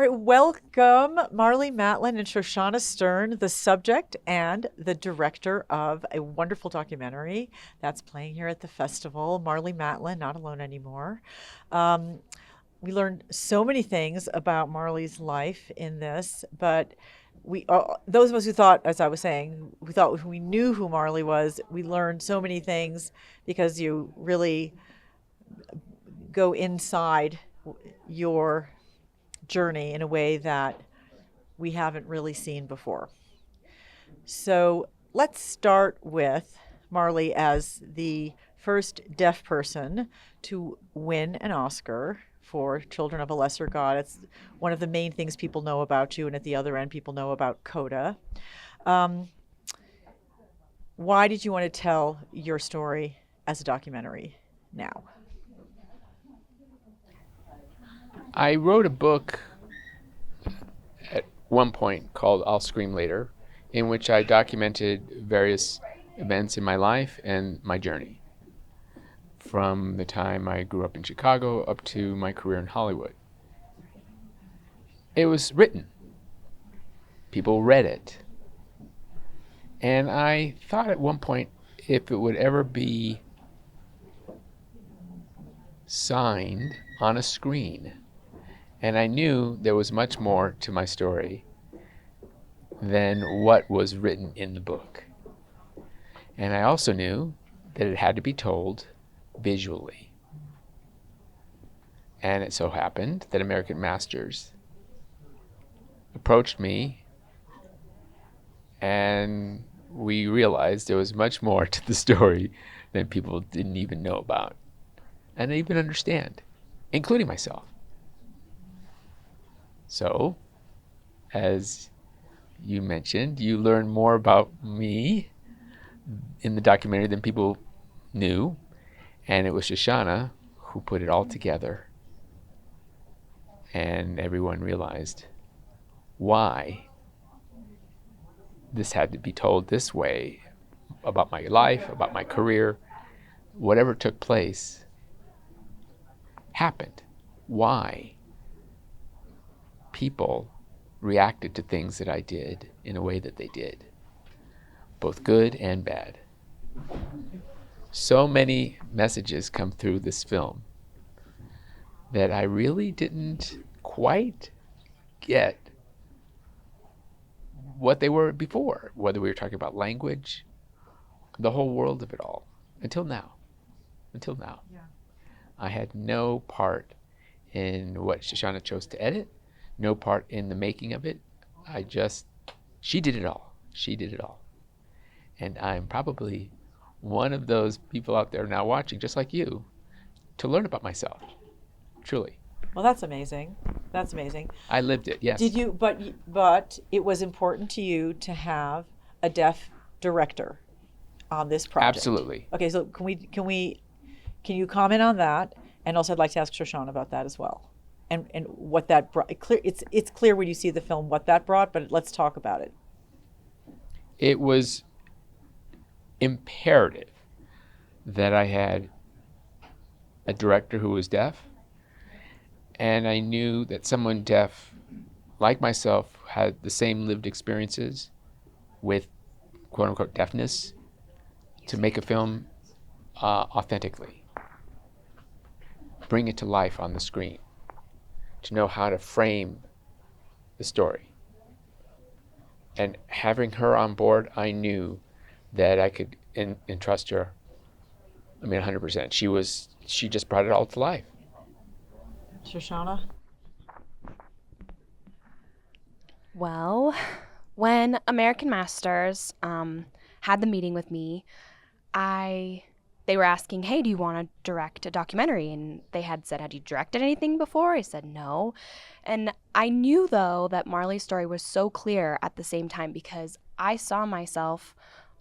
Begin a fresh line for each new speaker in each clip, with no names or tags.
All right, welcome, Marlee Matlin and Shoshana Stern, the subject and the director of a wonderful documentary that's playing here at the festival. Marlee Matlin, Not Alone Anymore. We learned so many things about Marlee's life in this, but those of us who thought, as I was saying, we thought we knew who Marlee was, we learned so many things because you really go inside your journey in a way that we haven't really seen before. So let's start with Marlee as the first deaf person to win an Oscar for Children of a Lesser God. It's one of the main things people know about you, and at the other end, people know about CODA. Why did you want to tell your story as a documentary now?
I wrote a book at one point called I'll Scream Later, in which I documented various events in my life and my journey, from the time I grew up in Chicago up to my career in Hollywood. It was written. People read it. And I thought at one point, if it would ever be signed on a screen, and I knew there was much more to my story than what was written in the book. And I also knew that it had to be told visually. And it so happened that American Masters approached me, and we realized there was much more to the story than people didn't even know about and even understand, including myself. So, as you mentioned, you learn more about me in the documentary than people knew, and it was Shoshana who put it all together, and everyone realized why this had to be told this way about my life, about my career. Whatever took place happened. Why people reacted to things that I did in a way that they did, both good and bad. So many messages come through this film that I really didn't quite get what they were before, whether we were talking about language, the whole world of it all, until now. Yeah. I had no part in what Shoshana chose to edit, no part in the making of it. She did it all. And I'm probably one of those people out there now watching, just like you, to learn about myself, truly.
Well, that's amazing.
I lived it, yes.
Did you, but it was important to you to have a deaf director on this project.
Absolutely.
Okay, so can you comment on that? And also I'd like to ask Shoshana about that as well. And what that brought. It's clear when you see the film what that brought, but let's talk about it.
It was imperative that I had a director who was deaf, and I knew that someone deaf, like myself, had the same lived experiences with quote-unquote deafness to make a film authentically, bring it to life on the screen, to know how to frame the story. And having her on board, I knew that I could entrust her, 100%. She just brought it all to life.
Shoshana?
Well, when American Masters had the meeting with me, they were asking, hey, do you want to direct a documentary? And they had said, had you directed anything before? I said, no. And I knew, though, that Marlee's story was so clear at the same time because I saw myself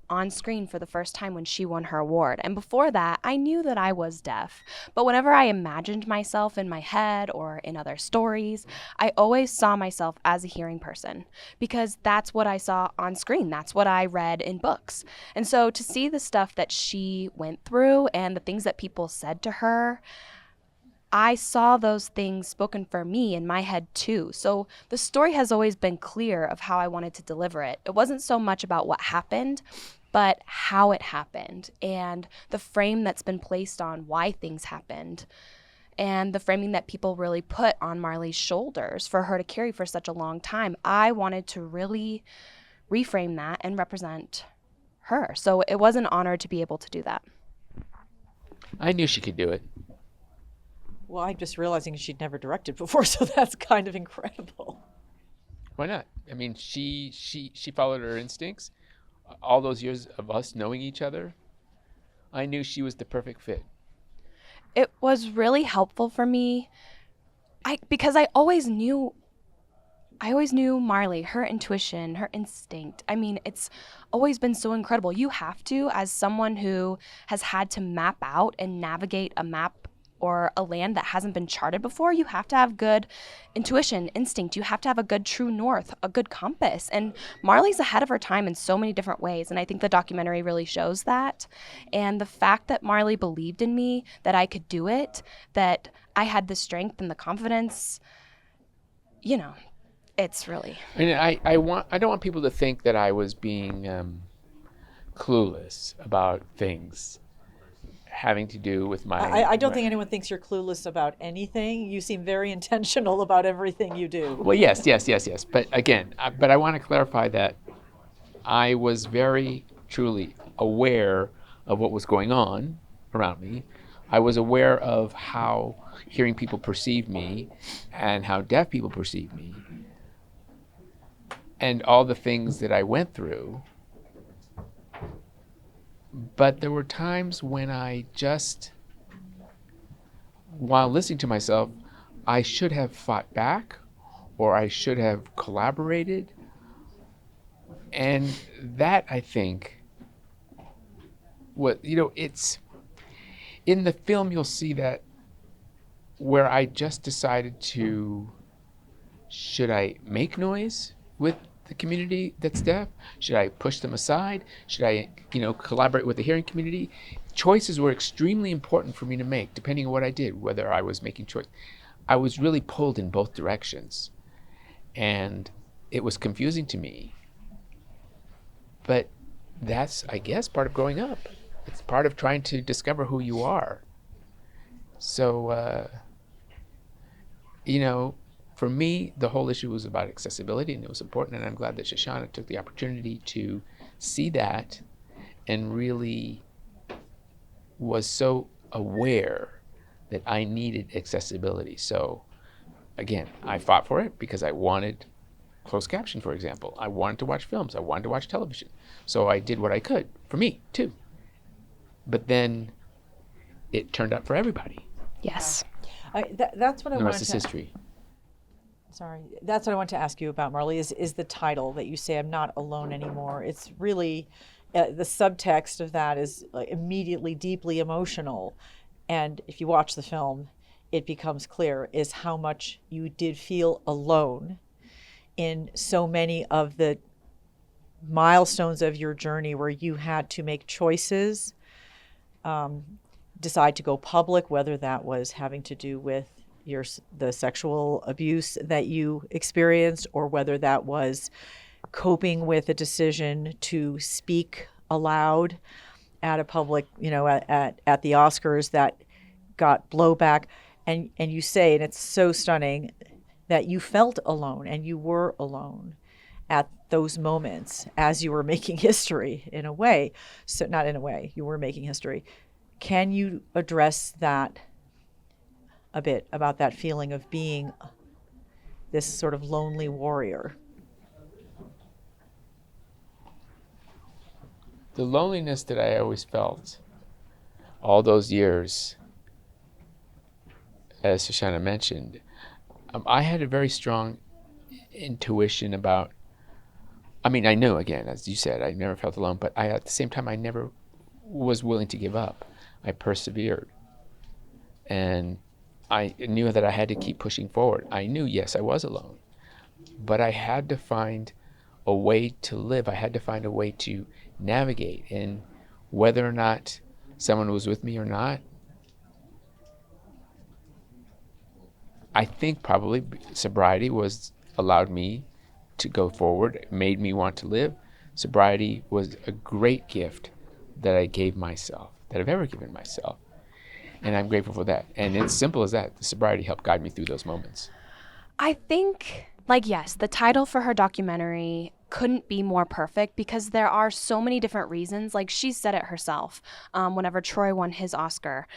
on screen for the first time when she won her award. And before that, I knew that I was deaf. But whenever I imagined myself in my head or in other stories, I always saw myself as a hearing person because that's what I saw on screen. That's what I read in books. And so to see the stuff that she went through and the things that people said to her, I saw those things spoken for me in my head too. So the story has always been clear of how I wanted to deliver it. It wasn't so much about what happened, but how it happened and the frame that's been placed on why things happened and the framing that people really put on Marlee's shoulders for her to carry for such a long time. I wanted to really reframe that and represent her. So it was an honor to be able to do that.
I knew she could do it.
Well, I'm just realizing she'd never directed before, so that's kind of incredible.
Why not? I mean, she followed her instincts. All those years of us knowing each other, I knew she was the perfect fit.
It was really helpful for me because I always knew Marlee, her intuition, her instinct. I mean, it's always been so incredible. You have to, as someone who has had to map out and navigate a map or a land that hasn't been charted before, you have to have good intuition, instinct. You have to have a good true north, a good compass. And Marlee's ahead of her time in so many different ways. And I think the documentary really shows that. And the fact that Marlee believed in me, that I could do it, that I had the strength and the confidence, it's really.
I mean, I don't want people to think that I was being clueless about things having to do with my.
I don't think anyone thinks you're clueless about anything. You seem very intentional about everything you do.
Well, yes. But again, I want to clarify that I was very truly aware of what was going on around me. I was aware of how hearing people perceive me and how deaf people perceive me and all the things that I went through. But there were times when I just, while listening to myself, I should have fought back or I should have collaborated. And that, I think, it's, in the film you'll see that where I just decided to, should I make noise with the community that's deaf? Should I push them aside? Should I, collaborate with the hearing community? Choices were extremely important for me to make, depending on what I did, whether I was making choice. I was really pulled in both directions. And it was confusing to me. But that's, I guess, part of growing up. It's part of trying to discover who you are. So, for me, the whole issue was about accessibility, and it was important, and I'm glad that Shoshana took the opportunity to see that and really was so aware that I needed accessibility. So, again, I fought for it because I wanted closed caption, for example. I wanted to watch films. I wanted to watch television. So I did what I could for me, too. But then it turned out for everybody.
Yes.
That's what I
The
wanted
rest is
to...
history.
Sorry, that's what I want to ask you about, Marlee, is the title that you say, I'm not alone anymore. It's really, the subtext of that is like immediately deeply emotional. And if you watch the film, it becomes clear is how much you did feel alone in so many of the milestones of your journey where you had to make choices, decide to go public, whether that was having to do with the sexual abuse that you experienced, or whether that was coping with a decision to speak aloud at a public, at the Oscars that got blowback. And you say, and it's so stunning, that you felt alone and you were alone at those moments as you were making history in a way. So not in a way, you were making history. Can you address that a bit, about that feeling of being this sort of lonely warrior?
The loneliness that I always felt all those years, as Shoshana mentioned, I had a very strong intuition about, I knew, again, as you said, I never felt alone, but at the same time, I never was willing to give up. I persevered. And I knew that I had to keep pushing forward. I knew, yes, I was alone, but I had to find a way to live. I had to find a way to navigate, and whether or not someone was with me or not, I think probably sobriety was allowed me to go forward, made me want to live. Sobriety was a great gift that I gave myself, that I've ever given myself. And I'm grateful for that. And it's simple as that. The sobriety helped guide me through those moments.
I think, like, yes, the title for her documentary couldn't be more perfect because there are so many different reasons. Like, she said it herself whenever Troy won his Oscar.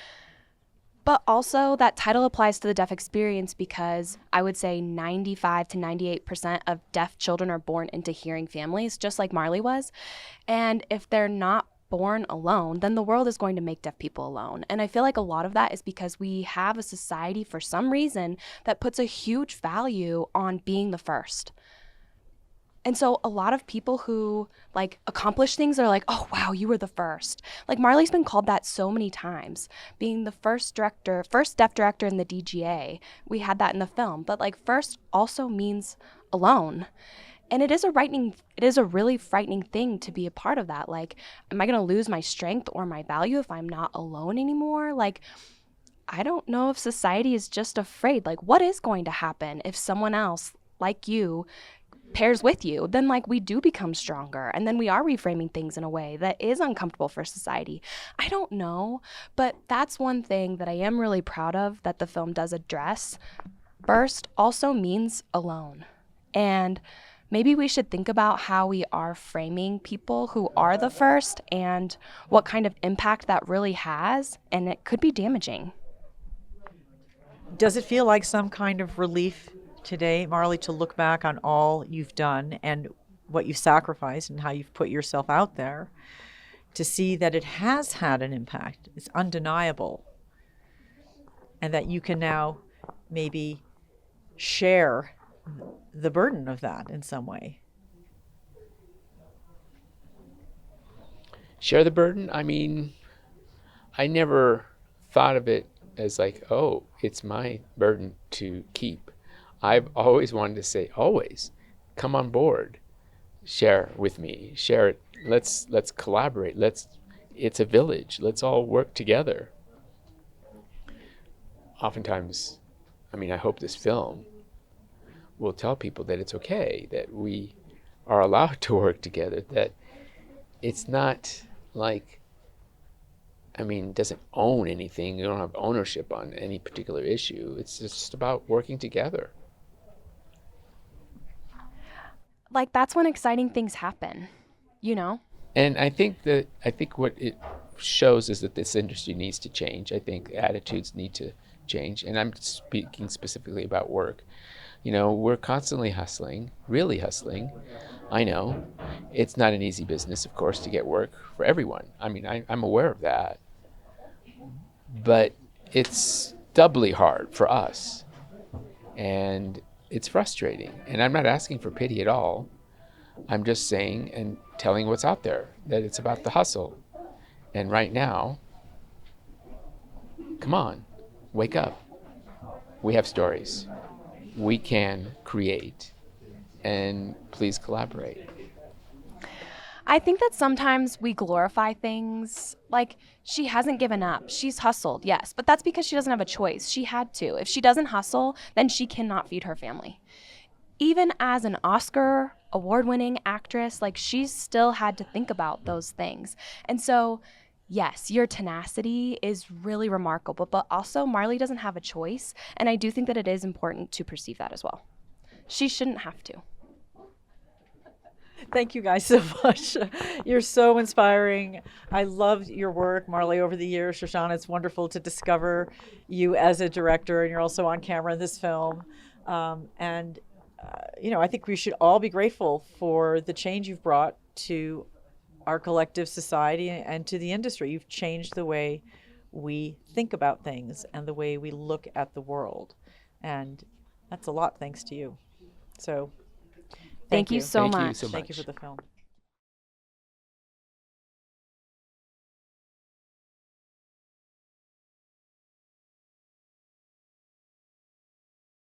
But also, that title applies to the deaf experience because I would say 95 to 98% of deaf children are born into hearing families, just like Marlee was. And if they're not born alone, then the world is going to make deaf people alone. And I feel like a lot of that is because we have a society for some reason that puts a huge value on being the first. And so a lot of people who like accomplish things are like, oh, wow, you were the first. Like Marlee's been called that so many times, being the first deaf director in the DGA. We had that in the film, but like first also means alone. And it is a really frightening thing to be a part of that. Like, am I going to lose my strength or my value if I'm not alone anymore? Like, I don't know if society is just afraid. Like, what is going to happen if someone else like you pairs with you? Then like we do become stronger, and then we are reframing things in a way that is uncomfortable for society. I don't know, but that's one thing that I am really proud of that the film does address. First also means alone. And maybe we should think about how we are framing people who are the first and what kind of impact that really has, and it could be damaging.
Does it feel like some kind of relief today, Marlee, to look back on all you've done and what you've sacrificed and how you've put yourself out there, to see that it has had an impact? It's undeniable. And that you can now maybe share the burden of that in some way.
Share the burden? I mean, I never thought of it as like, oh, it's my burden to keep. I've always wanted to say, always, come on board, share with me, share it. Let's collaborate. It's a village. Let's all work together. Oftentimes, I mean, I hope this film will tell people that it's okay, that we are allowed to work together, that it's not like, I mean, it doesn't own anything. You don't have ownership on any particular issue. It's just about working together.
Like that's when exciting things happen, you know?
And I think what it shows is that this industry needs to change. I think attitudes need to change. And I'm speaking specifically about work. You know, we're constantly hustling, really hustling. I know it's not an easy business, of course, to get work for everyone. I mean, I'm aware of that. But it's doubly hard for us. And it's frustrating. And I'm not asking for pity at all. I'm just saying and telling what's out there, that it's about the hustle. And right now, come on, wake up. We have stories. We can create. And please collaborate.
I think that sometimes we glorify things. Like, she hasn't given up. She's hustled, yes, but that's because she doesn't have a choice. She had to. If she doesn't hustle, then she cannot feed her family. Even as an Oscar award-winning actress, like, she's still had to think about those things. And so, yes, your tenacity is really remarkable, but also Marlee doesn't have a choice, and I do think that it is important to perceive that as well. She shouldn't have to.
Thank you guys so much. You're so inspiring. I loved your work, Marlee, over the years. Shoshana, it's wonderful to discover you as a director, and you're also on camera in this film. I think we should all be grateful for the change you've brought to our collective society and to the industry. You've changed the way we think about things and the way we look at the world. And that's a lot thanks to you. So
Thank you so
Thank you
much.
so
thank you
much.
for the film.